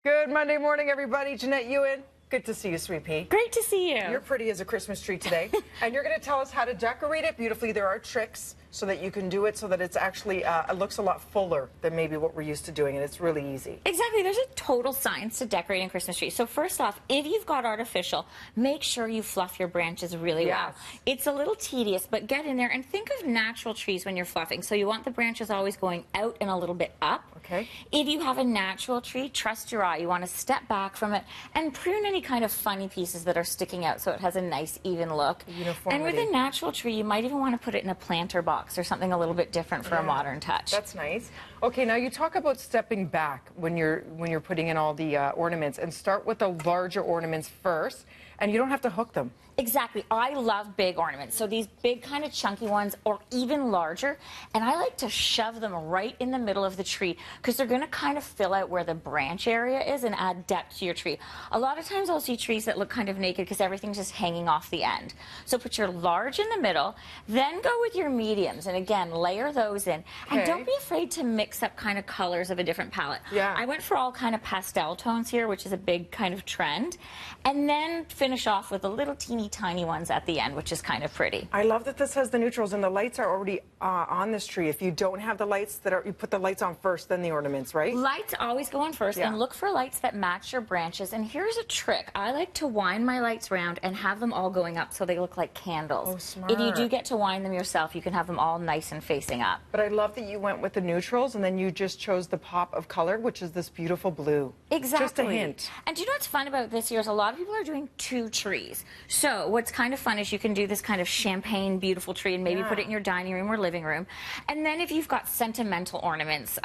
Good Monday morning, everybody. Janette Ewen, good to see you, sweet pea. Great to see you. You're pretty as a Christmas tree today, and you're going to tell us how to decorate it beautifully. There are tricks so that you can do it so that it's actually, it looks a lot fuller than maybe what we're used to doing, and it's really easy. Exactly. There's a total science to decorating Christmas trees. So first off, if you've got artificial, make sure you fluff your branches really well. It's a little tedious, but get in there and think of natural trees when you're fluffing. So you want the branches always going out and a little bit up. Okay. If you have a natural tree, trust your eye. You want to step back from it and prune any kind of funny pieces that are sticking out so it has a nice even look. Uniformity. And with a natural tree, you might even want to put it in a planter box or something a little bit different for a modern touch. That's nice. Okay, now you talk about stepping back when you're putting in all the ornaments, and start with the larger ornaments first, and you don't have to hook them. Exactly. I love big ornaments. So these big kind of chunky ones or even larger. And I like to shove them right in the middle of the tree because they're going to kind of fill out where the branch area is and add depth to your tree. A lot of times I'll see trees that look kind of naked because everything's just hanging off the end. So put your large in the middle, then go with your mediums. And again, layer those in. Okay. And don't be afraid to mix up kind of colors of a different palette. Yeah. I went for all kind of pastel tones here, which is a big kind of trend. And then finish off with a little tiny ones at the end, which is kind of pretty. I love that this has the neutrals, and the lights are already on this tree. If you don't have the lights, you put the lights on first, then the ornaments, right? Lights always go on first, and look for lights that match your branches. And here's a trick. I like to wind my lights around and have them all going up so they look like candles. Oh, smart. If you do get to wind them yourself, you can have them all nice and facing up. But I love that you went with the neutrals, and then you just chose the pop of color, which is this beautiful blue. Exactly. Just a hint. And do you know what's fun about this year is a lot of people are doing two trees. So what's kind of fun is you can do this kind of champagne beautiful tree and maybe put it in your dining room or living room. And then if you've got sentimental ornaments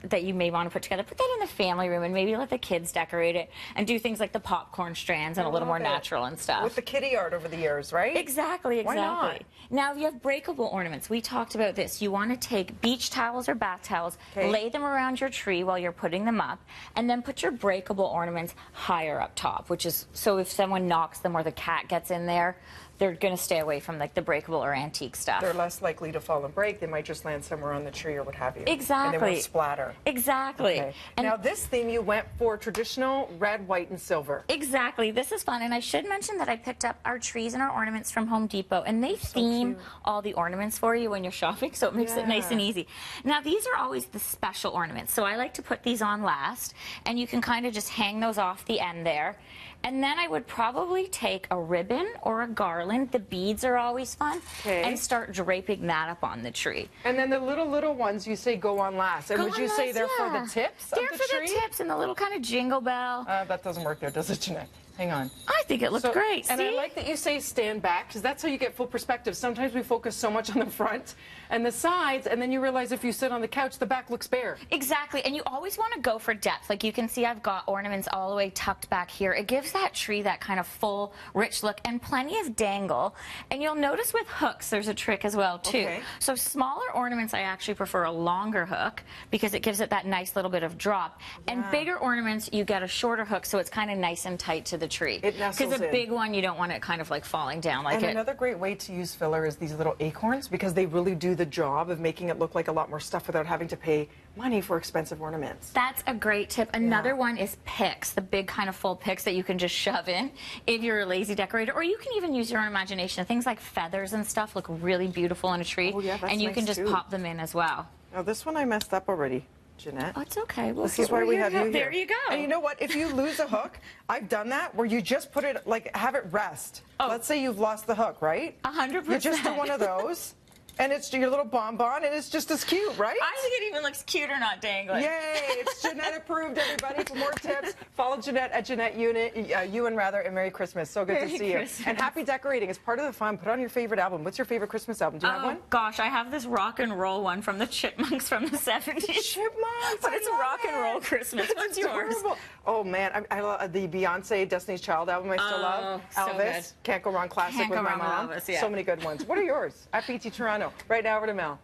that you may want to put together, put that in the family room and maybe let the kids decorate it and do things like the popcorn strands and a little more natural and stuff. With the kitty art over the years, right? Exactly, exactly. Why not? Now, if you have breakable ornaments, we talked about this. You want to take beach towels or bath towels, lay them around your tree while you're putting them up, and then put your breakable ornaments higher up top, which is so if someone knocks them or the cat gets in there, they're going to stay away from like the breakable or antique stuff. They're less likely to fall and break. They might just land somewhere on the tree or what have you. Exactly. And they won't splatter. Exactly. Okay. And now this theme you went for traditional red, white, and silver. Exactly. This is fun. And I should mention that I picked up our trees and our ornaments from Home Depot, and they theme all the ornaments for you when you're shopping, so it makes it nice and easy. Now these are always the special ornaments, so I like to put these on last, and you can kind of just hang those off the end there. And then I would probably take a ribbon or a garland. The beads are always fun. And start draping that up on the tree. And then the little ones you say go on last. And would you say they're for the tips of the tree? They're for the tips and the little kind of jingle bell. That doesn't work there, does it, Janette? Hang on. I think it looks great. And I like that you say stand back, because that's how you get full perspective. Sometimes we focus so much on the front and the sides, and then you realize if you sit on the couch, the back looks bare. Exactly, and you always want to go for depth. Like you can see I've got ornaments all the way tucked back here. It gives that tree that kind of full, rich look and plenty of dangle. And you'll notice with hooks, there's a trick as well, too. So smaller ornaments, I actually prefer a longer hook because it gives it that nice little bit of drop. And bigger ornaments, you get a shorter hook, so it's kind of nice and tight to the tree. It nestles Because a big one, you don't want it kind of like falling down like it. And another great way to use filler is these little acorns, because they really do the job of making it look like a lot more stuff without having to pay money for expensive ornaments. That's a great tip. Another one is picks, the big kind of full picks that you can just shove in if you're a lazy decorator, or you can even use your own imagination. Things like feathers and stuff look really beautiful in a tree, and you can just pop them in as well. Now this one I messed up already, Janette. Oh, it's okay. This is why we have you here. There you go. And you know what? If you lose a hook, I've done that where you just put it, like, have it rest. Let's say you've lost the hook, right? 100%. You just do one of those. And it's your little bonbon, and it's just as cute, right? I think it even looks cuter not dangling. Yay! It's Janette approved, everybody. For more tips, follow Janette at Janette Ewen, and Merry Christmas. So good to see you. And happy decorating. It's part of the fun. Put on your favorite album. What's your favorite Christmas album? Do you have one? Gosh, I have this rock and roll one from the Chipmunks from the 70s. Chipmunks! But it's a rock and roll Christmas. What's yours? Oh, man. I love the Beyonce Destiny's Child album I still love. Elvis. So Can't Go Wrong classic with my mom. Elvis, So many good ones. What are yours? At BT Toronto. Right now over to Mel.